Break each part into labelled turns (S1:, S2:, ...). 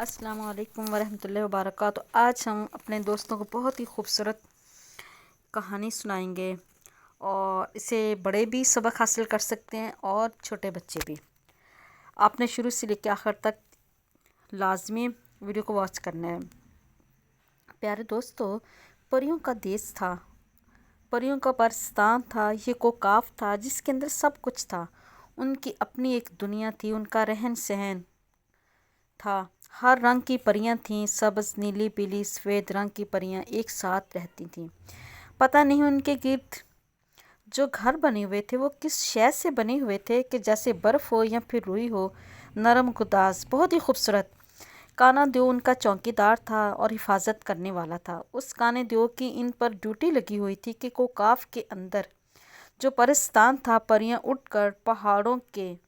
S1: अस्सलाम वालेकुम वरहमतुल्लाहि वबरकातु। आज हम अपने दोस्तों को बहुत ही खूबसूरत कहानी सुनाएंगे और इसे बड़े भी सबक हासिल कर सकते हैं और छोटे बच्चे भी। आपने शुरू से लेकर आखिर तक लाजमी वीडियो को वॉच करना है। प्यारे दोस्तों, परियों का देश था, परियों का परस्तान था, ये कोकाफ था जिसके अंदर सब कुछ था। उनकी अपनी एक दुनिया थी, उनका रहन सहन था। हर रंग की परियां थीं, सब्ज, नीली, पीली, सफ़ेद रंग की परियां एक साथ रहती थीं। पता नहीं उनके गिर्द जो घर बने हुए थे वो किस शय से बने हुए थे कि जैसे बर्फ़ हो या फिर रुई हो, नरम गुदाज, बहुत ही खूबसूरत। काना देव उनका चौकीदार था और हिफाजत करने वाला था। उस काने देव की इन पर ड्यूटी लगी हुई थी कि कोकाफ के अंदर जो परिस्तान था, परियां उड़कर पहाड़ों के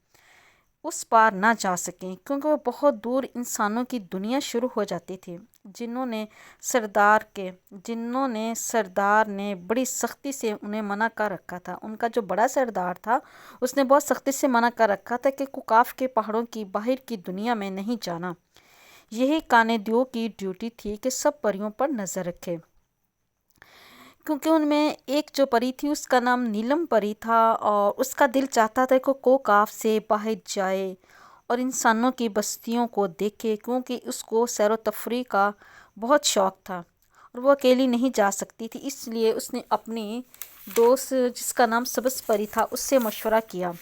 S1: उस पार ना जा सकें, क्योंकि वो बहुत दूर इंसानों की दुनिया शुरू हो जाती थी। जिन्होंने सरदार ने बड़ी सख्ती से उन्हें मना कर रखा था। उनका जो बड़ा सरदार था उसने बहुत सख्ती से मना कर रखा था कि कोकाफ के पहाड़ों की बाहर की दुनिया में नहीं जाना। यही काने देव की ड्यूटी थी कि सब परियों पर नज़र रखे, क्योंकि उनमें एक जो परी थी उसका नाम नीलम परी था और उसका दिल चाहता था कि कोकाफ से बाहर जाए और इंसानों की बस्तियों को देखे, क्योंकि उसको सैर व तफरी का बहुत शौक़ था और वो अकेली नहीं जा सकती थी। इसलिए उसने अपनी दोस्त जिसका नाम सब्ज़ परी था उससे मशवरा किया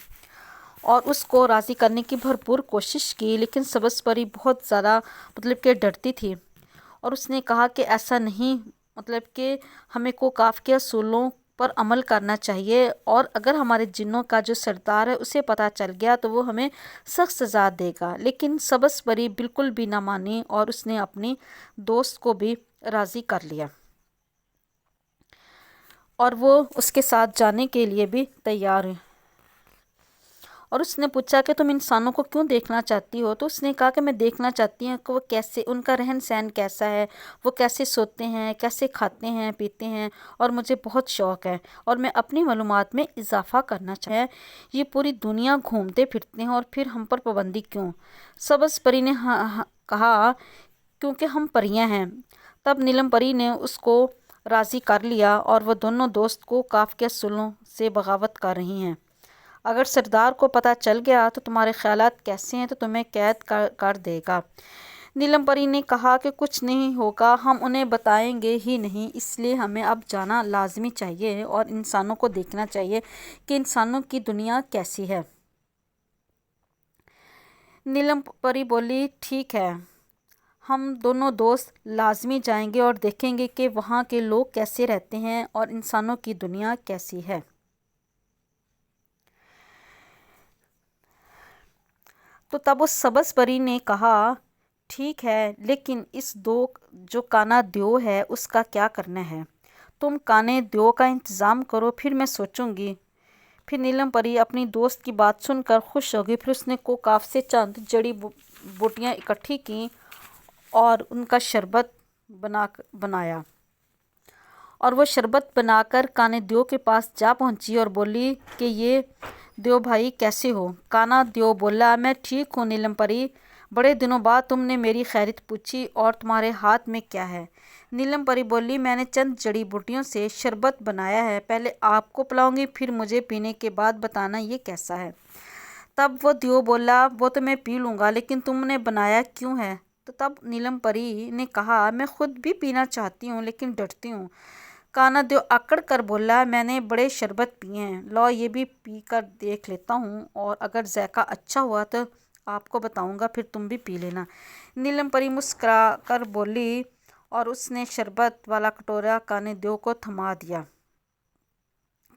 S1: और उसको राज़ी करने की भरपूर कोशिश की, लेकिन सब्ज़ परी बहुत ज़्यादा कि डरती थी और उसने कहा कि ऐसा नहीं, कि हमें कोकाफ के असूलों पर अमल करना चाहिए और अगर हमारे जिन्नों का जो सरदार है उसे पता चल गया तो वो हमें सख्त सज़ा देगा। लेकिन सब्ज़ परी बिल्कुल भी ना मानी और उसने अपनी दोस्त को भी राज़ी कर लिया और वो उसके साथ जाने के लिए भी तैयार हुई। और उसने पूछा कि तुम इंसानों को क्यों देखना चाहती हो? तो उसने कहा कि मैं देखना चाहती हूँ कि वो कैसे, उनका रहन सहन कैसा है, वो कैसे सोते हैं, कैसे खाते हैं पीते हैं, और मुझे बहुत शौक़ है और मैं अपनी मालूमात में इजाफ़ा करना चाहती हूँ। ये पूरी दुनिया घूमते फिरते हैं और फिर हम पर पाबंदी क्यों? सब्ज़ परी ने कहा क्योंकि हम परियां हैं। तब नीलम परी ने उसको राज़ी कर लिया और वह दोनों दोस्त को काफ के असूलों से बगावत कर रही हैं। अगर सरदार को पता चल गया तो तुम्हारे ख्यालात कैसे हैं? तो तुम्हें कैद कर देगा। नीलम परी ने कहा कि कुछ नहीं होगा, हम उन्हें बताएंगे ही नहीं, इसलिए हमें अब जाना लाजमी चाहिए और इंसानों को देखना चाहिए कि इंसानों की दुनिया कैसी है। नीलम परी बोली, ठीक है, हम दोनों दोस्त लाजमी जाएंगे और देखेंगे कि वहाँ के लोग कैसे रहते हैं और इंसानों की दुनिया कैसी है। तो तब उस सब्ज़ परी ने कहा, ठीक है, लेकिन इस दो जो काना देव है उसका क्या करना है? तुम काने देव का इंतज़ाम करो, फिर मैं सोचूंगी। फिर नीलम परी अपनी दोस्त की बात सुनकर खुश हो गई। फिर उसने कोकाफ से चंद जड़ी बूटियाँ इकट्ठी की और उनका शरबत बनाया और वो शरबत बनाकर काने देव के पास जा पहुंची और बोली कि ये देव भाई कैसे हो? काना देव बोला, मैं ठीक हूँ नीलम परी, बड़े दिनों बाद तुमने मेरी खैरियत पूछी, और तुम्हारे हाथ में क्या है? नीलम परी बोली, मैंने चंद जड़ी बूटियों से शरबत बनाया है, पहले आपको पिलाऊंगी, फिर मुझे पीने के बाद बताना ये कैसा है। तब वो देव बोला, वो तो मैं पी लूँगा, लेकिन तुमने बनाया क्यों है? तो तब नीलम परी ने कहा, मैं खुद भी पीना चाहती हूँ लेकिन डरती हूँ। काना देव अकड़ कर बोला, मैंने बड़े शरबत पिए हैं, लो ये भी पी कर देख लेता हूँ और अगर जायका अच्छा हुआ तो आपको बताऊँगा, फिर तुम भी पी लेना। नीलम परी मुस्कुरा कर बोली और उसने शरबत वाला कटोरा काने देव को थमा दिया।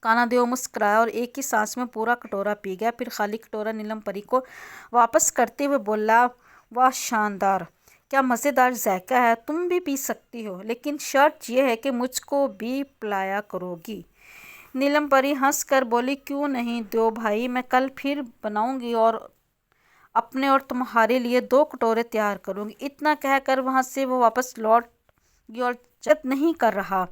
S1: काना देव मुस्कुराया और एक ही सांस में पूरा कटोरा पी गया। फिर खाली कटोरा नीलम परी को वापस करते हुए बोला, वाह शानदार, क्या मज़ेदार जायका है, तुम भी पी सकती हो, लेकिन शर्त यह है कि मुझको भी पिलाया करोगी। नीलम परी हंस कर बोली, क्यों नहीं देव भाई, मैं कल फिर बनाऊंगी और अपने और तुम्हारे लिए 2 कटोरे तैयार करूंगी। इतना कहकर वहां से वो वापस लौट गई और जत नहीं कर रहा।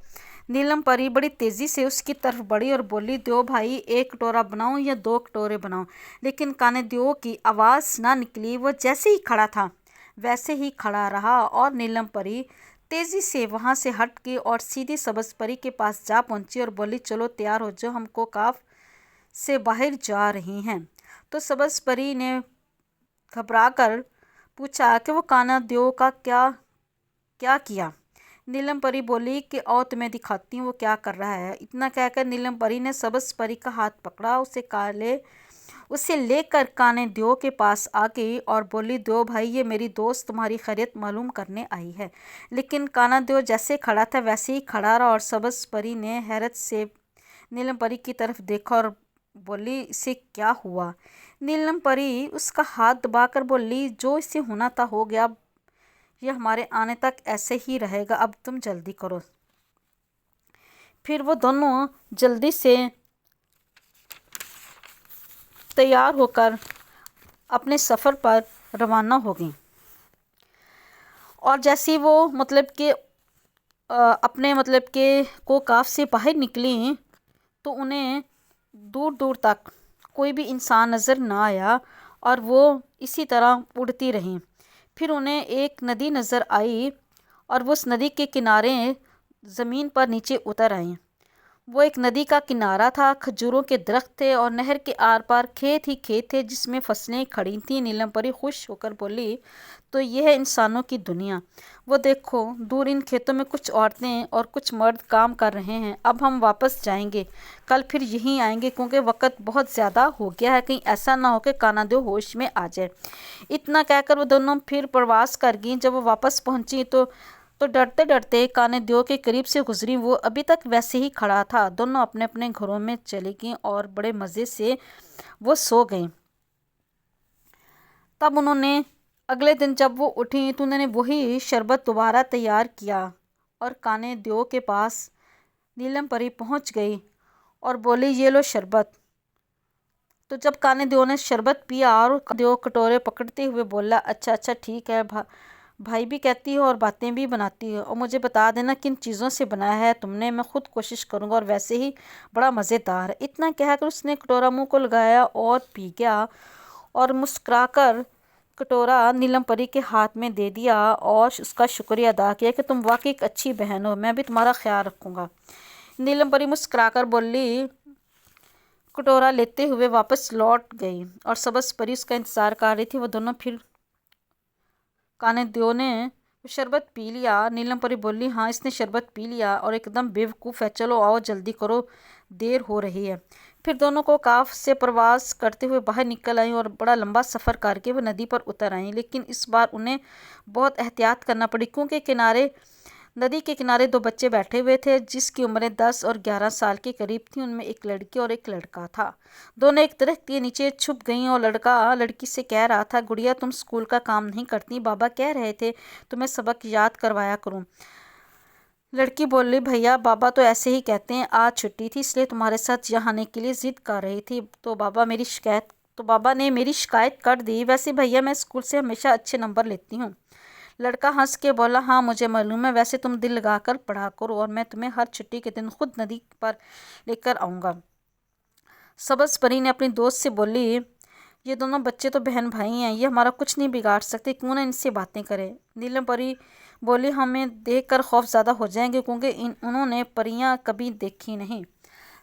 S1: नीलम परी बड़ी तेज़ी से उसकी तरफ बढ़ी और बोली, देव भाई, 1 कटोरा बनाऊं या 2 कटोरे बनाऊं? लेकिन काने देव की आवाज़ ना निकली। वो जैसे ही खड़ा था वैसे ही खड़ा रहा और नीलम परी तेजी से वहां से हट गई और सीधी सब्ज परी के पास जा पहुंची और बोली, चलो तैयार हो जाओ, हमको काफ से बाहर जा रही हैं। तो सब्ज परी ने घबरा कर पूछा कि वो काना देव का क्या क्या किया। नीलम परी बोली कि आओ तुम्हें दिखाती हूँ वो क्या कर रहा है। इतना कहकर नीलम परी ने सब्ज परी का हाथ पकड़ा, उसे लेकर काने देव के पास आ गई और बोली, देव भाई, ये मेरी दोस्त तुम्हारी खैरियत मालूम करने आई है। लेकिन काना देव जैसे खड़ा था वैसे ही खड़ा रहा और सब्ज परी ने हैरत से नीलम परी की तरफ देखा और बोली, इसे क्या हुआ। नीलम परी उसका हाथ दबाकर बोली, जो इसे होना था हो गया, अब ये हमारे आने तक ऐसे ही रहेगा, अब तुम जल्दी करो। फिर वो दोनों जल्दी से तैयार होकर अपने सफ़र पर रवाना हो गई। और जैसे ही वो अपने को काफ से बाहर निकली तो उन्हें दूर दूर तक कोई भी इंसान नज़र ना आया और वो इसी तरह उड़ती रहीं। फिर उन्हें एक नदी नज़र आई और वो उस नदी के किनारे ज़मीन पर नीचे उतर आईं। वो एक नदी का किनारा था, खजूरों के दरख्त थे और नहर के आर पार खेत ही खेत थे जिसमें फसलें खड़ी थीं। नीलम परी खुश होकर बोली, तो यह है इंसानों की दुनिया। वो देखो, दूर इन खेतों में कुछ औरतें और कुछ मर्द काम कर रहे हैं। अब हम वापस जाएंगे, कल फिर यहीं आएंगे क्योंकि वक्त बहुत ज़्यादा हो गया है, कहीं ऐसा ना हो कि कानादेव होश में आ जाए। इतना कहकर वो दोनों फिर प्रवास कर गईं। जब वो वापस पहुंची तो डरते डरते कानेदेव के करीब से गुजरी। वो अभी तक वैसे ही खड़ा था। दोनों अपने अपने घरों में चली गईं और बड़े मज़े से वो सो गईं। तब उन्होंने अगले दिन जब वो उठी तो उन्होंने वही शरबत दोबारा तैयार किया और कानेदेव के पास नीलम परी पहुंच गई और बोली, ये लो शरबत। तो जब कानेदेव ने शरबत पिया और देव कटोरे पकड़ते हुए बोला, अच्छा अच्छा ठीक है, भाई भी कहती हो और बातें भी बनाती हो, और मुझे बता देना किन चीज़ों से बनाया है तुमने, मैं खुद कोशिश करूँगा, और वैसे ही बड़ा मज़ेदार है। इतना कहकर उसने कटोरा मुंह को लगाया और पी गया और मुस्कुराकर कटोरा नीलम परी के हाथ में दे दिया और उसका शुक्रिया अदा किया कि तुम वाकई एक अच्छी बहन हो, मैं भी तुम्हारा ख्याल रखूँगा। नीलम परी मुस्कुराकर बोली, कटोरा लेते हुए वापस लौट गई और सब्ज परी उसका इंतज़ार कर रही थी। वो दोनों फिर कानेदेव ने शरबत पी लिया। नीलम परी बोली, हाँ इसने शरबत पी लिया और एकदम बेवकूफ़ है, चलो आओ जल्दी करो, देर हो रही है। फिर दोनों को काफ से प्रवास करते हुए बाहर निकल आई और बड़ा लंबा सफ़र करके वो नदी पर उतर आई। लेकिन इस बार उन्हें बहुत एहतियात करना पड़ी क्योंकि नदी के किनारे दो बच्चे बैठे हुए थे जिसकी उम्रें 10 और 11 साल के करीब थी। उनमें एक लड़की और एक लड़का था। दोनों एक दरख्त के नीचे छुप गईं और लड़का लड़की से कह रहा था, गुड़िया तुम स्कूल का काम नहीं करती, बाबा कह रहे थे तुम्हें सबक याद करवाया करूं। लड़की बोली, भैया बाबा तो ऐसे ही कहते हैं, आज छुट्टी थी इसलिए तुम्हारे साथ यहाँ आने के लिए ज़िद कर रही थी, तो बाबा ने मेरी शिकायत कर दी। वैसे भैया मैं स्कूल से हमेशा अच्छे नंबर लेती हूँ। लड़का हंस के बोला, हाँ मुझे मालूम है, वैसे तुम दिल लगाकर पढ़ा करो और मैं तुम्हें हर छुट्टी के दिन खुद नदी पर लेकर आऊँगा। सब्ज परी ने अपनी दोस्त से बोली, ये दोनों बच्चे तो बहन भाई हैं, ये हमारा कुछ नहीं बिगाड़ सकते, क्यों ना इनसे बातें करें। नीलम परी बोली, हमें देखकर खौफ ज़्यादा हो जाएंगे क्योंकि उन्होंने परियां कभी देखी नहीं।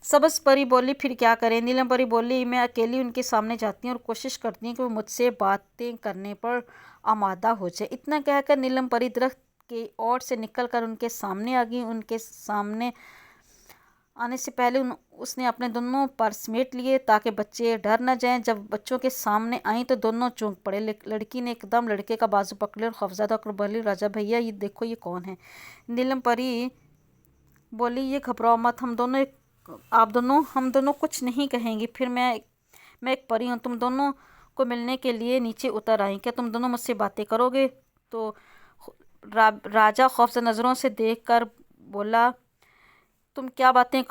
S1: सब्ज परी बोली, फिर क्या करें। नीलम परी बोली, मैं अकेली उनके सामने जाती हूँ और कोशिश करती हूँ कि वो मुझसे बातें करने पर आमादा हो जाए। इतना कहकर नीलम परी दरख्त की ओर से निकलकर उनके सामने आ गई। उनके सामने आने से पहले उसने अपने दोनों पर समेट लिए ताकि बच्चे डर न जाएं। जब बच्चों के सामने आई तो दोनों चौंक पड़े। लड़की ने एकदम लड़के का बाजू पकड़ लिया और खौफजदा होकर बोली, राजा भैया ये देखो ये कौन है। नीलम परी बोली, ये घबराओ मत, हम दोनों कुछ नहीं कहेंगे। फिर मैं एक परी हूँ, तुम दोनों को मिलने के लिए नीचे उतर आई, क्या तुम दोनों मुझसे बातें करोगे। तो राजा खौफजदा नज़रों से देख कर बोला, तुम क्या बातें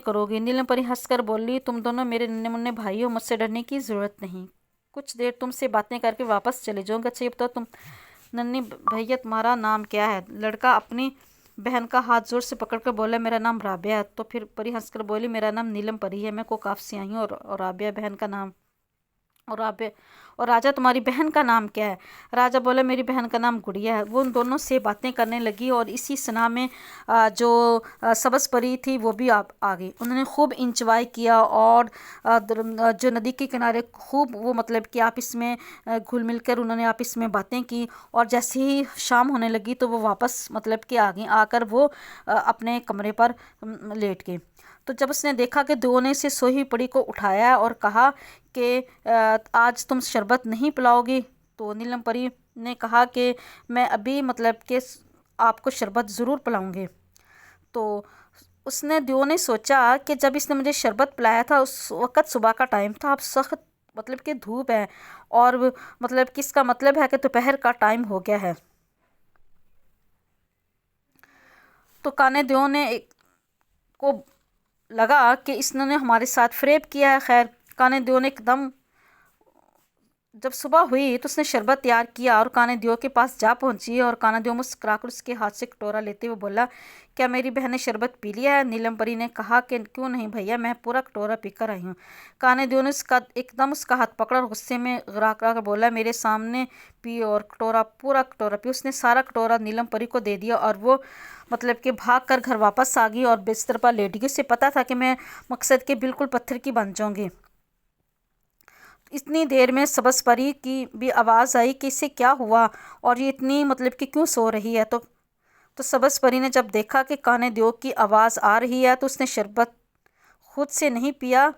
S1: करोगे। नीलम परी हंसकर बोली, तुम दोनों मेरे नन्हे मुन्ने भाई हो, मुझसे डरने की ज़रूरत नहीं, कुछ देर तुमसे बातें करके वापस चले जाऊँगा। अच्छा ये बताओ तुम नन्ही भैया तुम्हारा नाम क्या है। लड़का अपनी बहन का हाथ जोर से पकड़कर बोला, मेरा नाम राबिया है। तो फिर परी हंसकर बोली, मेरा नाम नीलम परी है, मैं कोकाफ से आई हूँ और राबिया बहन का नाम اور راجا تمہاری بہن کا نام کیا ہے؟ راجا بولا میری بہن کا نام گڑیا ہے۔ وہ ان دونوں سے باتیں کرنے لگی اور اسی سنا میں جو سبز پری تھی وہ بھی آ گئی۔ انہوں نے خوب انجوائے کیا اور جو ندی کے کنارے خوب وہ مطلب کہ آپس میں گھل مل کر انہوں نے آپس میں باتیں کی، اور جیسے ہی شام ہونے لگی تو وہ واپس مطلب کہ آ گئیں، آ کر وہ اپنے کمرے پر لیٹ گئے۔ تو جب اس نے دیکھا کہ دیو نے اسے سوئی پری کو اٹھایا اور کہا کہ آج تم شربت نہیں پلاؤ گی، تو نیلم پری نے کہا کہ میں ابھی مطلب کہ آپ کو شربت ضرور پلاؤں گے۔ تو اس نے دیو نے سوچا کہ جب اس نے مجھے شربت پلایا تھا اس وقت صبح کا ٹائم تھا، اب سخت مطلب کہ دھوپ ہے اور مطلب کہ اس کا مطلب ہے کہ دوپہر کا ٹائم ہو گیا ہے۔ تو کانے دیو نے کو لگا کہ اس نے ہمارے ساتھ فریب کیا ہے۔ خیر کانے دیو نے ایک دم جب صبح ہوئی تو اس نے شربت تیار کیا اور کانے دیو کے پاس جا پہنچی، اور کانا دیو مسکرا کر اس کے ہاتھ سے کٹورا لیتے ہوئے بولا کیا میری بہن نے شربت پی لیا ہے؟ نیلم پری نے کہا کہ کیوں نہیں بھیا، میں پورا کٹورا پی کر آئی ہوں۔ کانے دیو نے ایک دم اس کا ہاتھ پکڑا اور غصے میں غرا کر بولا میرے سامنے پی اور پورا کٹورا پی۔ اس نے سارا کٹورا نیلم پری کو دے دیا اور وہ مطلب کہ بھاگ کر گھر واپس آ گئی اور بستر پر لیٹ گئی۔ اسے پتا تھا کہ میں مقصد کے بالکل پتھر کی بن جاؤں گی۔ اتنی دیر میں سبز پری کی بھی آواز آئی کہ اسے کیا ہوا اور یہ اتنی مطلب کہ کیوں سو رہی ہے۔ تو سبز پری نے جب دیکھا کہ کانے دیو کی آواز آ رہی ہے تو اس نے شربت خود سے نہیں پیا،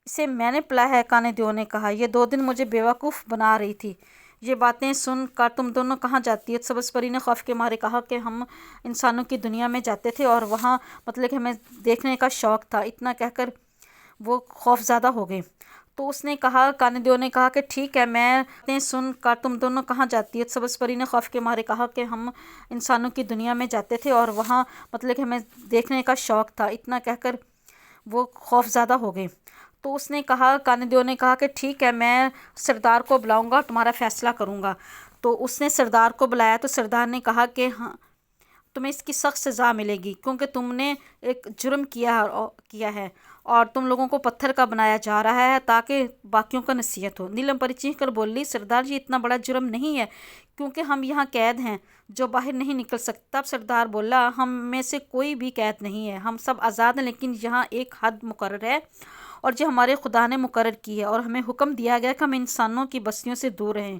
S1: اسے میں نے پلایا ہے۔ کانے دیو نے کہا یہ 2 دن مجھے بیوقوف بنا رہی تھی، یہ باتیں سن کر تم دونوں کہاں جاتی ہے؟ سبز پری نے خوف کے مارے کہا کہ ہم انسانوں کی دنیا میں جاتے تھے اور وہاں مطلب کہ ہمیں دیکھنے کا شوق تھا۔ اتنا کہہ کر وہ خوف زدہ ہو گئے۔ تو اس نے کہا کانے دیو نے کہا کہ ٹھیک ہے، میں باتیں سن کر تم دونوں کہاں جاتی ہے؟ سبز پری نے خوف کے مارے کہا کہ ہم انسانوں کی دنیا میں جاتے تھے اور وہاں مطلب کہ ہمیں دیکھنے کا شوق تھا۔ اتنا کہہ کر وہ خوف زدہ ہو گئے۔ تو اس نے کہا کانے دیو نے کہا کہ ٹھیک ہے، میں سردار کو بلاؤں گا، تمہارا فیصلہ کروں گا۔ تو اس نے سردار کو بلایا تو سردار نے کہا کہ ہاں تمہیں اس کی سخت سزا ملے گی کیونکہ تم نے ایک جرم کیا ہے اور تم لوگوں کو پتھر کا بنایا جا رہا ہے تاکہ باقیوں کا نصیحت ہو۔ نیلم پری چیخ کر بولی سردار جی اتنا بڑا جرم نہیں ہے کیونکہ ہم یہاں قید ہیں جو باہر نہیں نکل سکتے۔ تب سردار بولا ہم میں سے کوئی بھی قید نہیں ہے، ہم سب آزاد ہیں، لیکن یہاں ایک حد مقرر ہے اور جو ہمارے خدا نے مقرر کی ہے، اور ہمیں حکم دیا گیا کہ ہم انسانوں کی بستیوں سے دور رہیں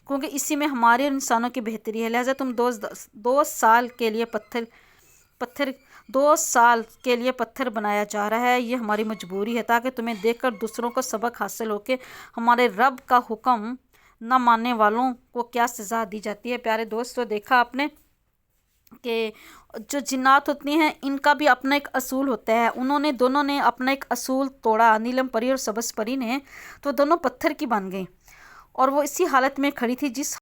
S1: کیونکہ اسی میں ہمارے اور انسانوں کی بہتری ہے۔ لہٰذا تم 2 سال کے لیے پتھر بنایا جا رہا ہے، یہ ہماری مجبوری ہے تاکہ تمہیں دیکھ کر دوسروں کو سبق حاصل ہو کہ ہمارے رب کا حکم نہ ماننے والوں کو کیا سزا دی جاتی ہے۔ پیارے دوستو، دیکھا آپ نے کہ جو جنات ہوتی ہیں ان کا بھی اپنا ایک اصول ہوتا ہے۔ دونوں نے اپنا ایک اصول توڑا، نیلم پری اور سبز پری نے، تو دونوں پتھر کی بن گئیں اور وہ اسی حالت میں کھڑی تھی جس